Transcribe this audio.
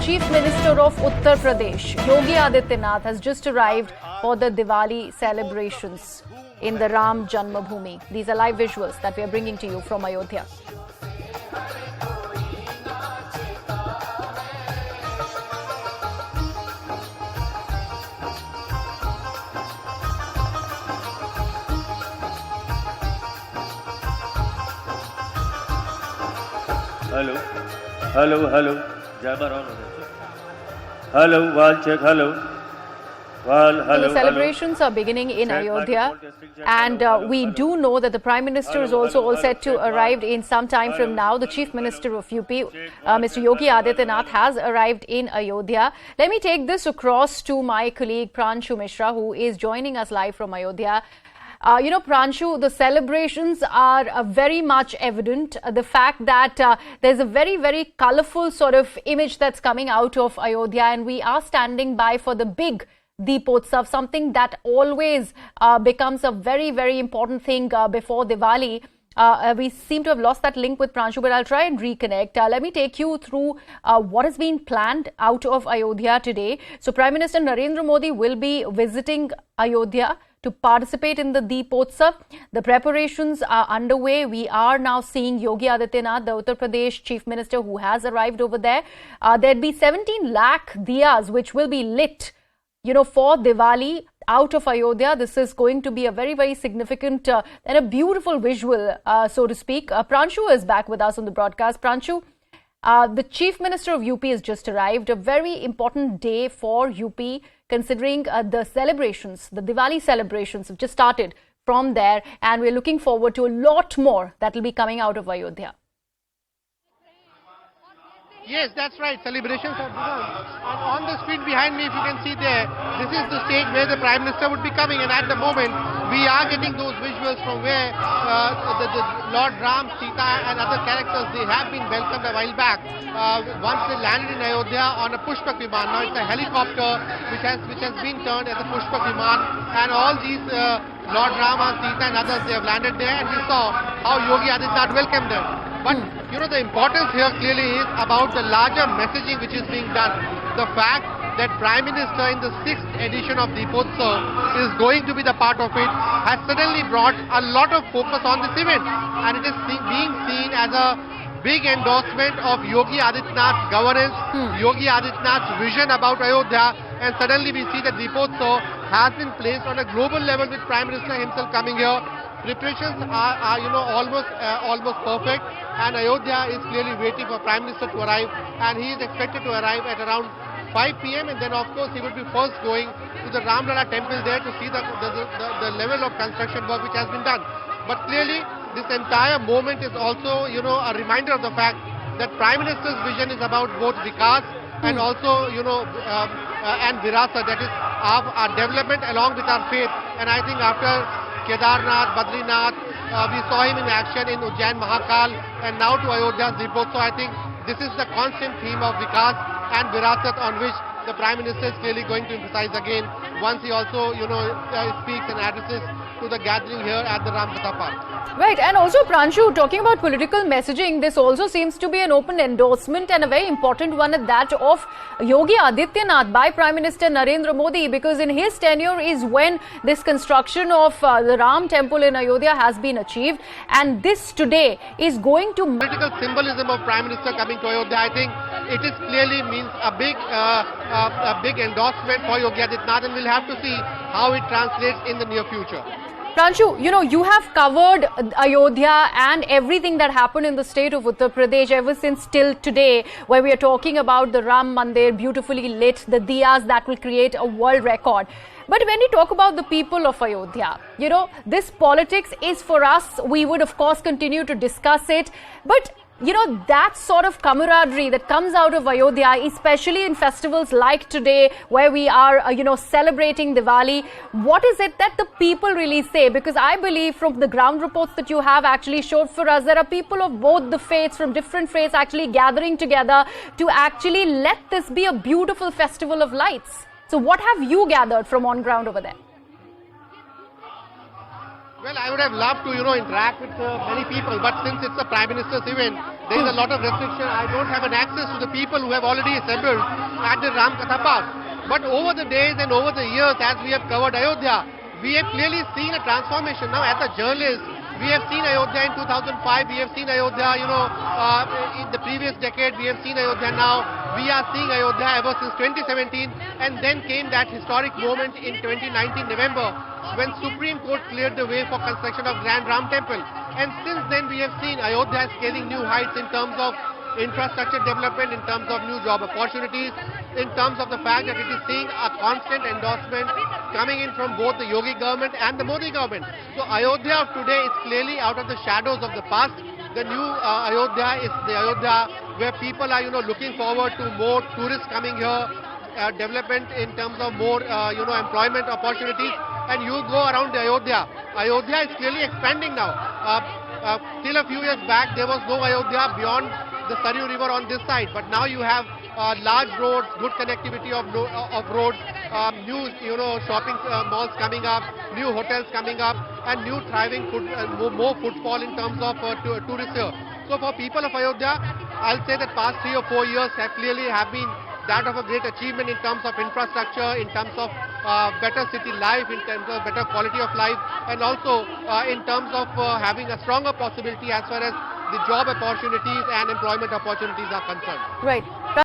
Chief Minister of Uttar Pradesh, Yogi Adityanath, has just arrived for the Diwali celebrations in the Ram Janmabhoomi. These are live visuals that we are bringing to you from Ayodhya. Hello, hello, hello. Hello, one check, hello. Hello, so the celebrations are beginning in Ayodhya, and we do know that the Prime Minister is also all set to arrive in some time from now. The Chief Minister of UP, Mr. Yogi Adityanath, has arrived in Ayodhya. Let me take this across to my colleague Pranshu Mishra, who is joining us live from Ayodhya. Pranshu, the celebrations are very much evident. The fact that there's a very, very colorful sort of image that's coming out of Ayodhya, and we are standing by for the big Deepotsav, something that always becomes a very, very important thing before Diwali. We seem to have lost that link with Pranshu, but I'll try and reconnect. Let me take you through what has been planned out of Ayodhya today. So Prime Minister Narendra Modi will be visiting Ayodhya to participate in the Deepotsav. The preparations are underway. We are now seeing Yogi Adityanath, the Uttar Pradesh Chief Minister, who has arrived over there. There'll be 17 lakh diyas which will be lit, for Diwali out of Ayodhya. This is going to be a very, very significant and a beautiful visual, so to speak. Pranshu is back with us on the broadcast. Pranshu, the Chief Minister of UP has just arrived. A very important day for UP, considering the celebrations, the Diwali celebrations have just started from there, and we're looking forward to a lot more that will be coming out of Ayodhya. Yes, that's right. Celebrations have begun. And on the screen behind me, if you can see there, this is the stage where the Prime Minister would be coming. And at the moment, we are getting those visuals from where the Lord Ram, Sita and other characters, they have been welcomed a while back. Once they landed in Ayodhya on a Pushpak Viman. Now it's a helicopter which has been turned as a Pushpak Viman. And all these Lord Rama, Sita and others, they have landed there. And we saw how Yogi Adityanath welcomed them. But, the importance here clearly is about the larger messaging which is being done. The fact that Prime Minister in the 6th edition of Deepotsav is going to be the part of it has suddenly brought a lot of focus on this event. And it is being seen as a big endorsement of Yogi Adityanath's governance, Yogi Adityanath's vision about Ayodhya. And suddenly we see that Deepotsav has been placed on a global level with Prime Minister himself coming here. Preparations are almost perfect, and Ayodhya is clearly waiting for Prime Minister to arrive, and he is expected to arrive at around 5 p.m. and then of course he will be first going to the Ramlala temple there to see the level of construction work which has been done. But clearly this entire moment is also a reminder of the fact that Prime Minister's vision is about both Vikas and also and Virasa, that is our development along with our faith. And I think after Kedarnath, Badrinath, we saw him in action in Ujjain Mahakal, and now to Ayodhya's Deepotsav. So I think this is the constant theme of Vikas and Virasat, on which the Prime Minister is clearly going to emphasize again once he also speaks and addresses to the gathering here at the Ram Katha Park. Right, and also Pranshu, talking about political messaging, this also seems to be an open endorsement, and a very important one at that, of Yogi Adityanath by Prime Minister Narendra Modi, because in his tenure is when this construction of the Ram temple in Ayodhya has been achieved, and this today is going to... Political symbolism of Prime Minister coming to Ayodhya, I think it is clearly means a big endorsement for Yogi Adityanath, and we'll have to see how it translates in the near future. Pranshu, you have covered Ayodhya and everything that happened in the state of Uttar Pradesh ever since till today, where we are talking about the Ram Mandir, beautifully lit, the diyas that will create a world record. But when we talk about the people of Ayodhya, this politics is for us. We would, of course, continue to discuss it. But that sort of camaraderie that comes out of Ayodhya, especially in festivals like today, where we are, celebrating Diwali, what is it that the people really say? Because I believe from the ground reports that you have actually showed for us, there are people of both the faiths, from different faiths, actually gathering together to actually let this be a beautiful festival of lights. So what have you gathered from on ground over there? Well, I would have loved to, interact with many people, but since it's a Prime Minister's event, there is a lot of restriction. I don't have an access to the people who have already assembled at the Ram Katha Park. But over the days and over the years, as we have covered Ayodhya, we have clearly seen a transformation. Now, as a journalist, we have seen Ayodhya in 2005, we have seen Ayodhya, in the previous decade, we have seen Ayodhya now. We are seeing Ayodhya ever since 2017, and then came that historic moment in 2019 November, when Supreme Court cleared the way for construction of Grand Ram Temple. And since then, we have seen Ayodhya scaling new heights in terms of infrastructure development, in terms of new job opportunities, in terms of the fact that it is seeing a constant endorsement coming in from both the Yogi government and the Modi government. So Ayodhya of today is clearly out of the shadows of the past. The new Ayodhya is the Ayodhya where people are, looking forward to more tourists coming here, development in terms of more, employment opportunities. And you go around the Ayodhya. Ayodhya is clearly expanding now. Till a few years back, there was no Ayodhya beyond the Saryu River on this side, but now you have large roads, good connectivity of roads, new shopping malls coming up, new hotels coming up, and new thriving more footfall in terms of tourists here. So for people of Ayodhya, I'll say that past 3 or 4 years have been that of a great achievement in terms of infrastructure, in terms of better city life, in terms of better quality of life, and also in terms of having a stronger possibility as far as the job opportunities and employment opportunities are concerned. Right.